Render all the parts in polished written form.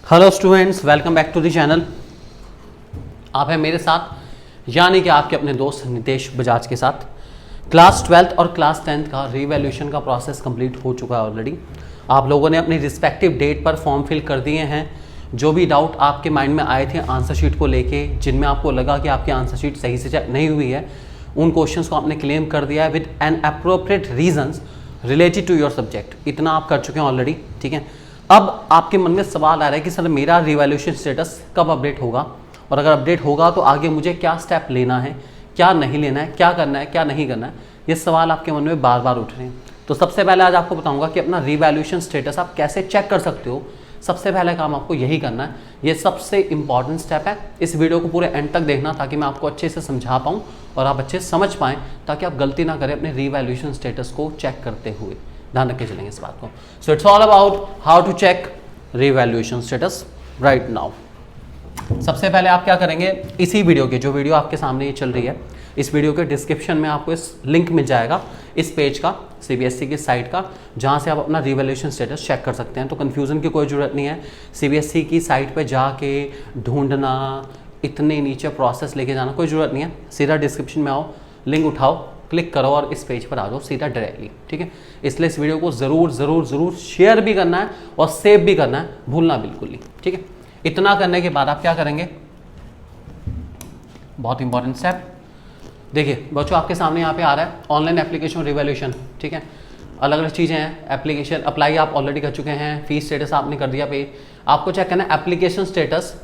Hello students, welcome back to the channel. आप हैं मेरे साथ यानी कि आपके अपने दोस्त नितेश बजाज के साथ। क्लास 12th और क्लास 10th का रीवैल्यूएशन का प्रोसेस कंप्लीट हो चुका है ऑलरेडी। आप लोगों ने अपनी रिस्पेक्टिव डेट पर फॉर्म फिल कर दिए हैं। जो भी डाउट आपके माइंड में आए थे आंसर शीट को लेके, जिनमें आपको लगा कि आपकी आंसर शीट सही से चेक नहीं हुई है, उन क्वेश्चंस को आपने क्लेम कर दिया है with an appropriate reasons related to your subject. इतना आप कर चुके हैं ऑलरेडी, ठीक है। अब आपके मन में सवाल आ रहा है कि सर मेरा रिवैल्यूएशन स्टेटस कब अपडेट होगा, और अगर अपडेट होगा तो आगे मुझे क्या स्टेप लेना है, क्या नहीं लेना है, क्या करना है, क्या नहीं करना है। ये सवाल आपके मन में बार बार उठ रहे हैं। तो सबसे पहले आज आपको बताऊंगा कि अपना रिवैल्यूएशन स्टेटस आप कैसे चेक कर सकते हो। सबसे पहला काम आपको यही करना है, ये सबसे इंपॉर्टेंट स्टेप है। इस वीडियो को पूरे एंड तक देखना ताकि मैं आपको अच्छे से समझा पाऊँ और आप अच्छे से समझ पाएँ, ताकि आप गलती ना करें अपने रिवैल्यूएशन स्टेटस को चेक करते हुए। ध्यान रख के चलेंगे इस बात को। So it's all about how to check revaluation status right now. सबसे पहले आप क्या करेंगे, इसी वीडियो के, जो वीडियो आपके सामने ये चल रही है, इस वीडियो के डिस्क्रिप्शन में आपको इस लिंक मिल जाएगा इस पेज का, सीबीएसई की साइट का, जहां से आप अपना रिवैल्यूएशन स्टेटस चेक कर सकते हैं। तो कन्फ्यूज़न की कोई ज़रूरत नहीं है। सीबीएसई की साइट पे जाके ढूंढना, इतने नीचे प्रोसेस लेके जाना कोई ज़रूरत नहीं है। सीधा डिस्क्रिप्शन में आओ, लिंक उठाओ, क्लिक करो और इस पेज पर आ जाओ सीधा डायरेक्टली, ठीक है। इसलिए इस वीडियो को ज़रूर ज़रूर ज़रूर शेयर भी करना है और सेव भी करना है, भूलना बिल्कुल नहीं, ठीक है। इतना करने के बाद आप क्या करेंगे, बहुत इंपॉर्टेंट स्टेप। देखिए बच्चों, आपके सामने यहाँ पे आ रहा है ऑनलाइन एप्लीकेशन रिवैल्यूएशन, ठीक है। अलग अलग चीज़ें हैं। एप्लीकेशन अप्लाई आप ऑलरेडी कर चुके हैं, फीस स्टेटस आपने कर दिया पे। आपको चेक करना है एप्लीकेशन स्टेटस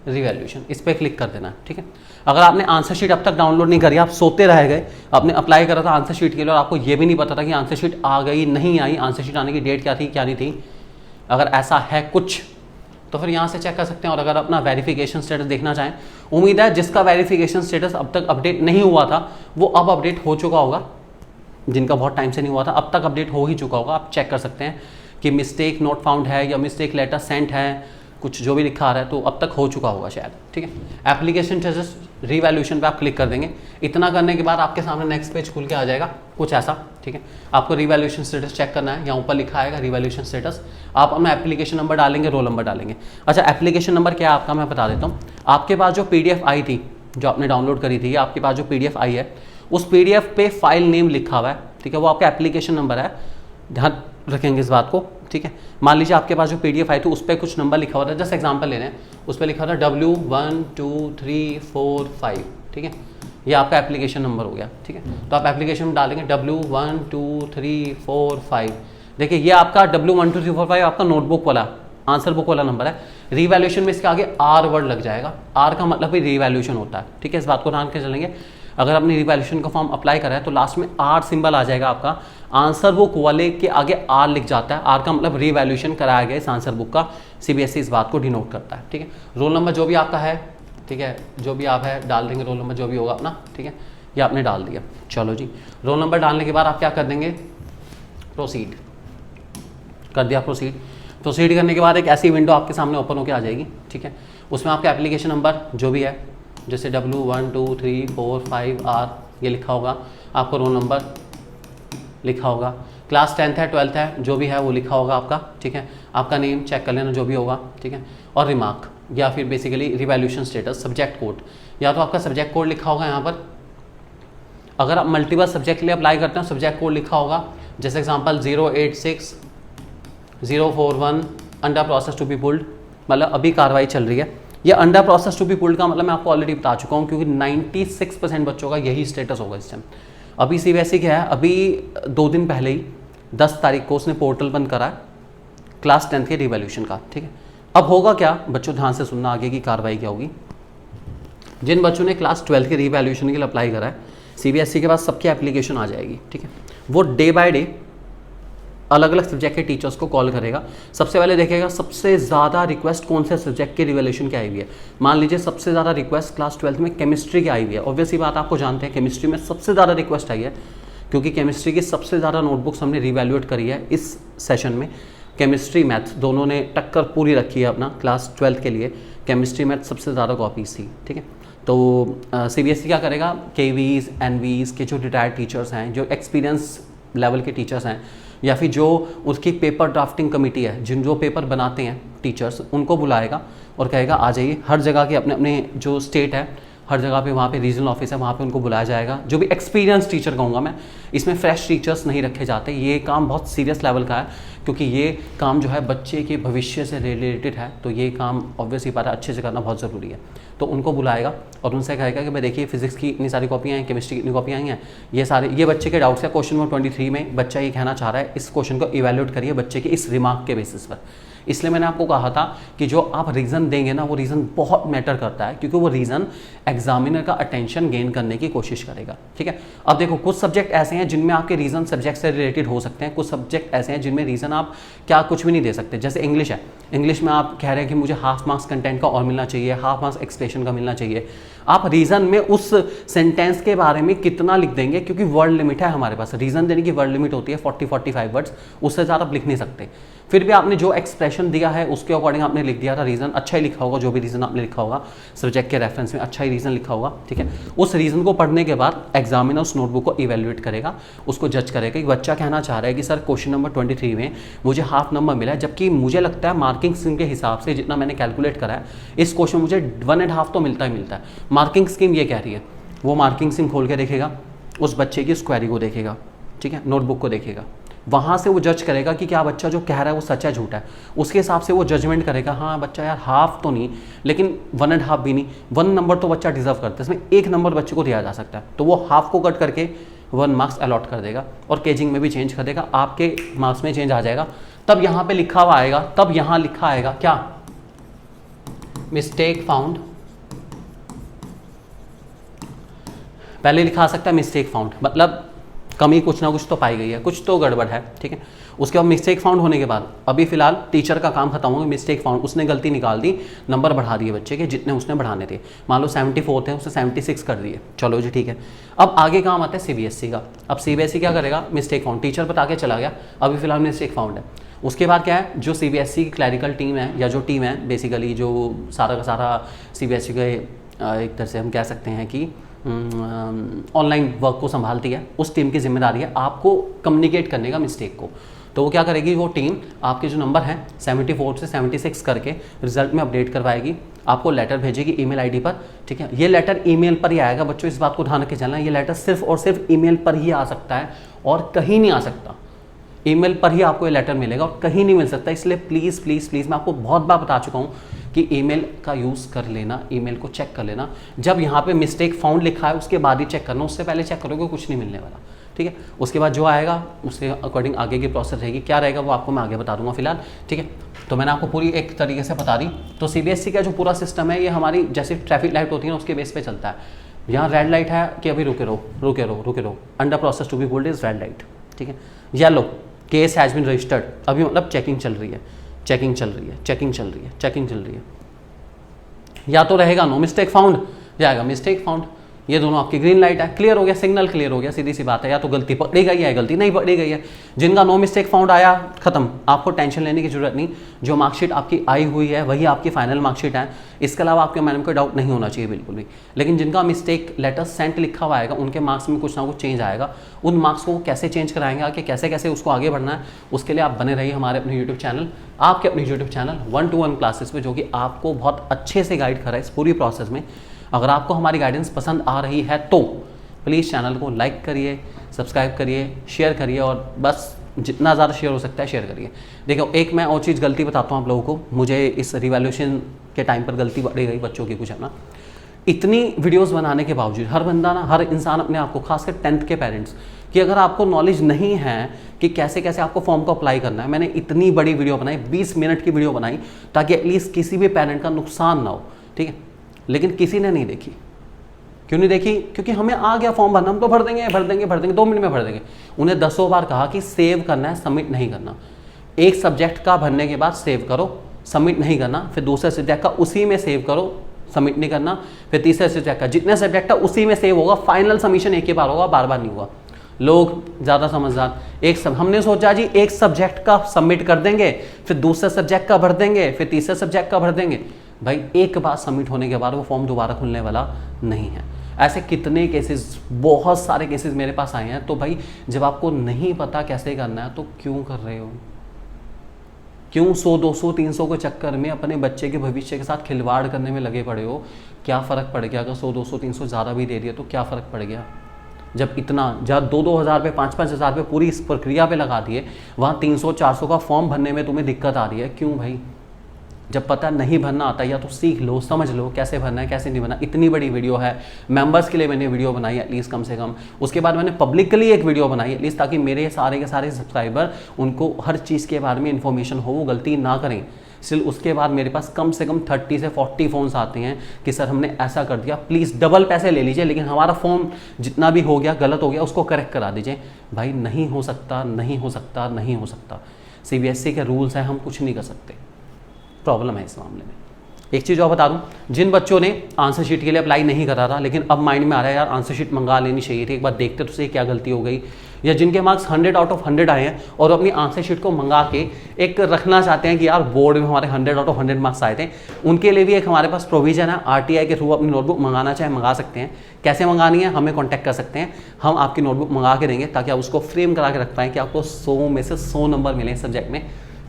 रिवैल्यूएशन, इस पर क्लिक कर देना, ठीक है। अगर आपने आंसर शीट अब तक डाउनलोड नहीं करी, आप सोते रह गए, आपने अप्लाई करा था आंसर शीट के लिए और आपको ये भी नहीं पता था कि आंसर शीट आ गई नहीं आई, आंसर शीट आने की डेट क्या थी क्या नहीं थी, अगर ऐसा है कुछ तो फिर यहाँ से चेक कर सकते हैं। और अगर अपना वेरिफिकेशन स्टेटस देखना चाहें, उम्मीद है जिसका वेरिफिकेशन स्टेटस अब तक अपडेट नहीं हुआ था वो अब अपडेट हो चुका होगा। जिनका बहुत टाइम से नहीं हुआ था अब तक अपडेट हो ही चुका होगा। आप चेक कर सकते हैं कि मिस्टेक नोट फाउंड है या मिस्टेक लेटर सेंट है, कुछ जो भी लिखा आ रहा है तो अब तक हो चुका होगा शायद, ठीक है। एप्लीकेशन स्टेटस रिवैल्यूएशन पे आप क्लिक कर देंगे। इतना करने के बाद आपके सामने नेक्स्ट पेज खुल के आ जाएगा कुछ ऐसा, ठीक है। आपको रिवैल्यूएशन स्टेटस चेक करना है, यहाँ ऊपर लिखा आएगा रिवैल्यूएशन स्टेटस। आप अपना एप्लीकेशन नंबर डालेंगे, रोल नंबर डालेंगे। अच्छा, एप्लीकेशन नंबर क्या है आपका मैं बता देता हूँ। आपके पास जो PDF आई थी, जो आपने डाउनलोड करी थी, आपके पास जो PDF आई है उस PDF पे फाइल नेम लिखा हुआ है, ठीक है, वो आपका एप्लीकेशन नंबर है। ध्यान रखेंगे इस बात को, ठीक है। मान लीजिए आपके पास जो PDF आई थी उस पर कुछ नंबर लिखा हुआ था, जस्ट एग्जांपल ले रहे हैं, उस पर लिखा था W1234 ठीक है। ये आपका एप्लीकेशन नंबर हो गया, ठीक है। तो आप एप्लीकेशन में डालेंगे W1234 देखिए ये आपका W12345 आपका नोटबुक वाला आंसर बुक वाला नंबर है। रिवैल्यूएशन में इसके आगे R वर्ड लग जाएगा, R का मतलब ही रिवैल्यूएशन होता है, ठीक है। इस बात को ध्यान के चलेंगे। अगर आपने रिवैल्यूएशन का फॉर्म अप्लाई करा है तो लास्ट में R सिंबल आ जाएगा आपका, आंसर बुक वाले के आगे R लिख जाता है। R का मतलब रिवैल्यूएशन कराया गया इस आंसर बुक का। सीबीएसई इस बात को डिनोट करता है, ठीक है। रोल नंबर जो भी आपका है, ठीक है, जो भी आप है डाल देंगे, रोल नंबर जो भी होगा अपना, ठीक है। ये आपने डाल दिया। चलो जी, रोल नंबर डालने के बाद आप क्या कर देंगे, प्रोसीड कर दिया। प्रोसीड करने के बाद एक ऐसी विंडो आपके सामने ओपन होकर आ जाएगी, ठीक है। उसमें आपका एप्लीकेशन नंबर जो भी है, जैसे W1234 ये लिखा होगा, आपको रोल नंबर लिखा होगा, क्लास 10th है 12th है जो भी है वो लिखा होगा आपका, ठीक है। आपका नेम चेक कर लेना जो भी होगा, ठीक है। और रिमार्क या फिर basically revaluation status, subject code, या तो आपका सब्जेक्ट कोड लिखा होगा यहाँ पर। अगर आप मल्टीपल सब्जेक्ट के लिए अप्लाई करते हैं सब्जेक्ट कोड लिखा होगा, जैसे example 086041 under process to be pulled, मतलब अभी कार्रवाई चल रही है। ये under process to be pulled का मतलब मैं आपको ऑलरेडी बता चुका हूँ, क्योंकि 96% बच्चों का यही स्टेटस होगा इस टाइम। अभी सीबीएसई क्या है, अभी 2 दिन पहले ही 10 तारीख को उसने पोर्टल बंद करा है क्लास 10th के रिवैल्यूएशन का, ठीक है। अब होगा क्या बच्चों, ध्यान से सुनना, आगे की कार्रवाई क्या होगी। जिन बच्चों ने क्लास 12th के रिवैल्यूएशन के लिए अप्लाई करा है, सीबीएसई के पास सबकी एप्लीकेशन आ जाएगी, ठीक है। वो डे बाय डे अलग अलग सब्जेक्ट के टीचर्स को कॉल करेगा। सबसे पहले देखेगा सबसे ज़्यादा रिक्वेस्ट कौन से सब्जेक्ट के रिवैल्यूएशन की आई हुई है। मान लीजिए सबसे ज़्यादा रिक्वेस्ट क्लास 12th में केमिस्ट्री की आई हुई है। ऑब्वियसली बात, आपको जानते हैं केमिस्ट्री में सबसे ज़्यादा रिक्वेस्ट आई है, क्योंकि केमिस्ट्री की सबसे ज़्यादा नोटबुक्स हमने रिवैल्यूएट करी है इस सेशन में। केमिस्ट्री मैथ दोनों ने टक्कर पूरी रखी है अपना क्लास 12th के लिए। केमिस्ट्री मैथ सबसे ज़्यादा कॉपीज थी, ठीक है। तो सीबीएसई क्या करेगा, केवीज एनवीज के जो रिटायर्ड टीचर्स हैं, जो एक्सपीरियंस लेवल के टीचर्स हैं, या फिर जो उसकी पेपर ड्राफ्टिंग कमेटी है, जिन जो पेपर बनाते हैं टीचर्स, उनको बुलाएगा और कहेगा आ जाइए। हर जगह के अपने अपने जो स्टेट है, हर जगह पे वहाँ पे रीजनल ऑफिस है, वहाँ पे उनको बुलाया जाएगा। जो भी एक्सपीरियंस टीचर कहूँगा मैं, इसमें फ्रेश टीचर्स नहीं रखे जाते। ये काम बहुत सीरियस लेवल का है, क्योंकि ये काम जो है बच्चे के भविष्य से रिलेटेड है, तो ये काम ऑब्वियसली बात है अच्छे से करना बहुत ज़रूरी है। तो उनको बुलाएगा और उनसे कहेगा कि भाई देखिए फिजिक्स की इतनी सारी कॉपियाँ हैं, केमिस्ट्री की इतनी कॉपियाँ आई हैं, ये सारे ये बच्चे के डाउट्स है। क्वेश्चन नंबर 23 में बच्चा ये कहना चाह रहा है, इस क्वेश्चन को इवैल्यूएट करिए बच्चे के इस रिमार्क के बेसिस पर। इसलिए मैंने आपको कहा था कि जो आप रीज़न देंगे ना, वो रीज़न बहुत मैटर करता है, क्योंकि वो रीज़न एग्जामिनर का अटेंशन गेन करने की कोशिश करेगा। ठीक है, अब देखो कुछ सब्जेक्ट ऐसे हैं जिनमें आपके रीज़न सब्जेक्ट से रिलेटेड हो सकते हैं, कुछ सब्जेक्ट ऐसे हैं जिनमें रीज़न आप क्या कुछ भी नहीं दे सकते। जैसे इंग्लिश है, इंग्लिश में आप कह रहे हैं कि मुझे हाफ मार्क्स कंटेंट का और मिलना चाहिए, हाफ मार्क्स एक्सप्रेशन का मिलना चाहिए। आप रीज़न में उस सेंटेंस के बारे में कितना लिख देंगे, क्योंकि वर्ड लिमिट है हमारे पास, रीज़न देने की वर्ड लिमिट होती है 40-45 वर्ड्स, उससे ज़्यादा आप लिख नहीं सकते। फिर भी आपने जो एक्सप्रेशन दिया है उसके अकॉर्डिंग आपने लिख दिया था रीज़न, अच्छा ही लिखा होगा, जो भी रीज़न आपने लिखा होगा सब्जेक्ट के रेफरेंस में अच्छा ही रीज़न लिखा होगा। ठीक है, उस रीज़न को पढ़ने के बाद एग्जामिनर उस नोटबुक को इवेल्युएट करेगा, उसको जज करेगा कि बच्चा कहना चाह रहा है कि सर क्वेश्चन नंबर 23 में मुझे हाफ नंबर मिला है, जबकि मुझे लगता है मार्किंग स्कीम के हिसाब से जितना मैंने कैलकुलेट करा है इस क्वेश्चन मुझे 1.5 तो मिलता ही मिलता है। मार्किंग स्कीम ये कह रही है। वो मार्किंग स्कीम खोल के देखेगा, उस बच्चे की स्क्वायरी को देखेगा, ठीक है, नोटबुक को देखेगा, वहाँ से वो जज करेगा कि क्या बच्चा जो कह रहा है वो सच है झूठा है। उसके हिसाब से वो जजमेंट करेगा, हाँ बच्चा यार हाफ तो नहीं लेकिन 1.5 भी नहीं, 1 नंबर तो बच्चा डिजर्व करता है, इसमें 1 नंबर बच्चे को दिया जा सकता है। तो वो हाफ को कट करके 1 मार्क्स अलॉट कर देगा और केजिंग में भी चेंज कर देगा, आपके मार्क्स में चेंज आ जाएगा। तब यहाँ पे लिखा हुआ आएगा, तब यहाँ लिखा आएगा क्या, मिस्टेक फाउंड। पहले लिखा सकता है मिस्टेक फाउंड, मतलब कमी कुछ ना कुछ तो पाई गई है, कुछ तो गड़बड़ है। ठीक है, उसके बाद मिस्टेक फाउंड होने के बाद अभी फिलहाल टीचर का काम खत्म होगा। मिस्टेक फाउंड, उसने गलती निकाल दी, नंबर बढ़ा दिए बच्चे के जितने उसने बढ़ाने थे। मान लो 74 थे, उसने 76 कर दिए, चलो जी ठीक है। अब आगे काम आता है CBSE का। अब CBSE क्या करेगा, मिस्टेक फाउंड टीचर बता के चला गया, अभी फिलहाल मिस्टेक फाउंड है। उसके बाद क्या है, जो CBSE की क्लैरिकल टीम है या जो टीम है बेसिकली जो सारा का सारा CBSE के एक तरह से हम कह सकते हैं कि ऑनलाइन वर्क को संभालती है, उस टीम की जिम्मेदारी है आपको कम्युनिकेट करने का मिस्टेक को। तो वो क्या करेगी, वो टीम आपके जो नंबर है 74 से 76 करके रिजल्ट में अपडेट करवाएगी, आपको लेटर भेजेगी ईमेल आईडी पर। ठीक है, ये लेटर ईमेल पर ही आएगा बच्चों, इस बात को ध्यान रखे चलना, ये लेटर सिर्फ और सिर्फ ईमेल पर ही आ सकता है और कहीं नहीं आ सकता। ईमेल पर ही आपको ये लेटर मिलेगा और कहीं नहीं मिल सकता। इसलिए प्लीज़ प्लीज़ प्लीज़, मैं आपको बहुत बार बता चुका हूँ कि ईमेल का यूज़ कर लेना, ईमेल को चेक कर लेना। जब यहाँ पे मिस्टेक फाउंड लिखा है उसके बाद ही चेक करना, उससे पहले चेक करोगे कुछ नहीं मिलने वाला। ठीक है, उसके बाद जो आएगा उसके अकॉर्डिंग आगे की प्रोसेस रहेगी, क्या रहेगा वो आपको मैं आगे बता दूंगा फिलहाल। ठीक है, तो मैंने आपको पूरी एक तरीके से बता दी। तो CBSE का जो पूरा सिस्टम है ये हमारी जैसे ट्रैफिक लाइट होती है ना उसके बेस पे चलता है। यहाँ रेड लाइट है कि अभी रुके रहो, under process to be pulled is red light. ठीक है, yellow case has been registered, अभी मतलब चेकिंग चल रही है। या तो रहेगा नो मिस्टेक फाउंड, जाएगा मिस्टेक फाउंड। ये दोनों आपकी ग्रीन लाइट है, क्लियर हो गया, सिग्नल क्लियर हो गया, सीधी सी बात है। या तो गलती पकड़ी गई है, गलती नहीं पकड़ी गई है। जिनका नो मिस्टेक फाउंड आया, खत्म, आपको टेंशन लेने की जरूरत नहीं। जो मार्कशीट आपकी आई हुई है वही आपकी फाइनल मार्कशीट है, इसके अलावा आपके मैडम को डाउट नहीं होना चाहिए बिल्कुल भी। लेकिन जिनका मिस्टेक लेटर सेंट लिखा हुआ आएगा उनके मार्क्स में कुछ ना कुछ चेंज आएगा। उन मार्क्स को कैसे चेंज कराएंगे आगे, कैसे कैसे उसको आगे बढ़ना है, उसके लिए आप बने रहिए हमारे अपने यूट्यूब चैनल, आपके अपने यूट्यूब चैनल 1-to-1 क्लासेस में, जो कि आपको बहुत अच्छे से गाइड कर रहा है इस पूरी प्रोसेस में। अगर आपको हमारी गाइडेंस पसंद आ रही है तो प्लीज़ चैनल को लाइक करिए, सब्सक्राइब करिए, शेयर करिए, और बस जितना ज़्यादा शेयर हो सकता है शेयर करिए। देखो एक मैं और चीज़ गलती बताता हूँ आप लोगों को, मुझे इस रिवैल्यूएशन के टाइम पर गलती बढ़ी गई बच्चों की कुछ है ना। इतनी वीडियोस बनाने के बावजूद हर इंसान अपने आप को, खासकर 10th के पेरेंट्स, कि अगर आपको नॉलेज नहीं है कि कैसे कैसे आपको फॉर्म को अप्लाई करना है, मैंने इतनी बड़ी वीडियो बनाई, 20 मिनट की वीडियो बनाई, ताकि एटलीस्ट किसी भी पेरेंट का नुकसान ना हो। ठीक है, लेकिन किसी ने नहीं देखी। क्यों नहीं देखी? क्योंकि हमें आ गया फॉर्म भरना, हम तो भर देंगे 2 मिनट में भर देंगे। उन्हें 10 बार कहा कि सेव करना है, सबमिट नहीं करना। एक सब्जेक्ट का भरने के बाद सेव करो, सबमिट नहीं करना, फिर दूसरे सब्जेक्ट का उसी में सेव करो, सबमिट नहीं करना, फिर तीसरे सब्जेक्ट का, जितने सब्जेक्ट का उसी में सेव होगा, फाइनल सबमिशन एक ही बार होगा, बार बार नहीं होगा। लोग ज़्यादा समझदार, हमने सोचा जी एक सब्जेक्ट का सबमिट कर देंगे, फिर दूसरे सब्जेक्ट का भर देंगे, फिर तीसरे सब्जेक्ट का भर देंगे। भाई एक बार सबमिट होने के बाद वो फॉर्म दोबारा खुलने वाला नहीं है। ऐसे कितने केसेस, बहुत सारे केसेस मेरे पास आए हैं। तो भाई जब आपको नहीं पता कैसे करना है तो क्यों कर रहे हो? क्यों 100 200 300 के चक्कर में अपने बच्चे के भविष्य के साथ खिलवाड़ करने में लगे पड़े हो? क्या फ़र्क पड़ गया? अगर 100 200 300 ज़्यादा भी दे दिया तो क्या फ़र्क पड़ गया? जब इतना जहाँ 2 हज़ार रुपये 5 हज़ार रुपये पूरी इस प्रक्रिया पे लगा दिए, वहाँ 300 400 का फॉर्म भरने में तुम्हें दिक्कत आ रही है, क्यों भाई? जब पता नहीं भरना आता या तो सीख लो, समझ लो कैसे भरना है कैसे नहीं भरना। इतनी बड़ी वीडियो है, मेंबर्स के लिए मैंने वीडियो बनाई एटलीस्ट कम से कम, उसके बाद मैंने पब्लिकली एक वीडियो बनाई एटलीस्ट, ताकि मेरे सारे के सारे सब्सक्राइबर उनको हर चीज़ के बारे में इन्फॉर्मेशन हो, वो गलती ना करें। स्टिल उसके बाद मेरे पास कम से कम 30 से 40 फ़ोन्स आते हैं कि सर हमने ऐसा कर दिया, प्लीज़ डबल पैसे ले लीजिए लेकिन हमारा फ़ोन जितना भी हो गया गलत हो गया उसको करेक्ट करा दीजिए। भाई नहीं हो सकता, नहीं हो सकता, नहीं हो सकता। CBSE के रूल्स हैं, हम कुछ नहीं कर सकते, प्रॉब्लम है इस मामले में। एक चीज़ और बता दूं, जिन बच्चों ने आंसर शीट के लिए अप्लाई नहीं करा था लेकिन अब माइंड में आ रहा है यार आंसर शीट मंगा लेनी चाहिए थी, एक बार देखते तो सही क्या गलती हो गई, या जिनके मार्क्स 100 आउट ऑफ 100 आए हैं और अपनी आंसर शीट को मंगा के एक रखना चाहते हैं कि यार बोर्ड में हमारे 100 आउट ऑफ 100 मार्क्स आए थे, उनके लिए भी एक हमारे पास प्रोविजन है। RTI के थ्रू अपनी नोटबुक मंगाना चाहे मंगा सकते हैं। कैसे मंगानी है हमें कॉन्टैक्ट कर सकते हैं, हम आपकी नोटबुक मंगा के देंगे ताकि आप उसको फ्रेम करा के रख पाएँ कि आपको 100 में से 100 नंबर मिले सब्जेक्ट में।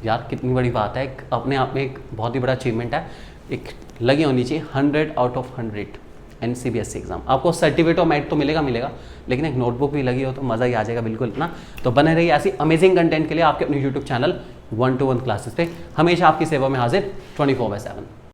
यार कितनी बड़ी बात है, अपने आप में एक बहुत ही बड़ा अचीवमेंट है। एक लगी होनी चाहिए 100 आउट ऑफ 100 NCBSE एग्जाम। आपको सर्टिफिकेट और मेरिट तो मिलेगा, लेकिन एक नोटबुक भी लगी हो तो मज़ा ही आ जाएगा बिल्कुल ना। तो बने रहिए ऐसी अमेजिंग कंटेंट के लिए आपके अपने YouTube चैनल 1-to-1 क्लासेस पे, हमेशा आपकी सेवा में हाजिर 24/7।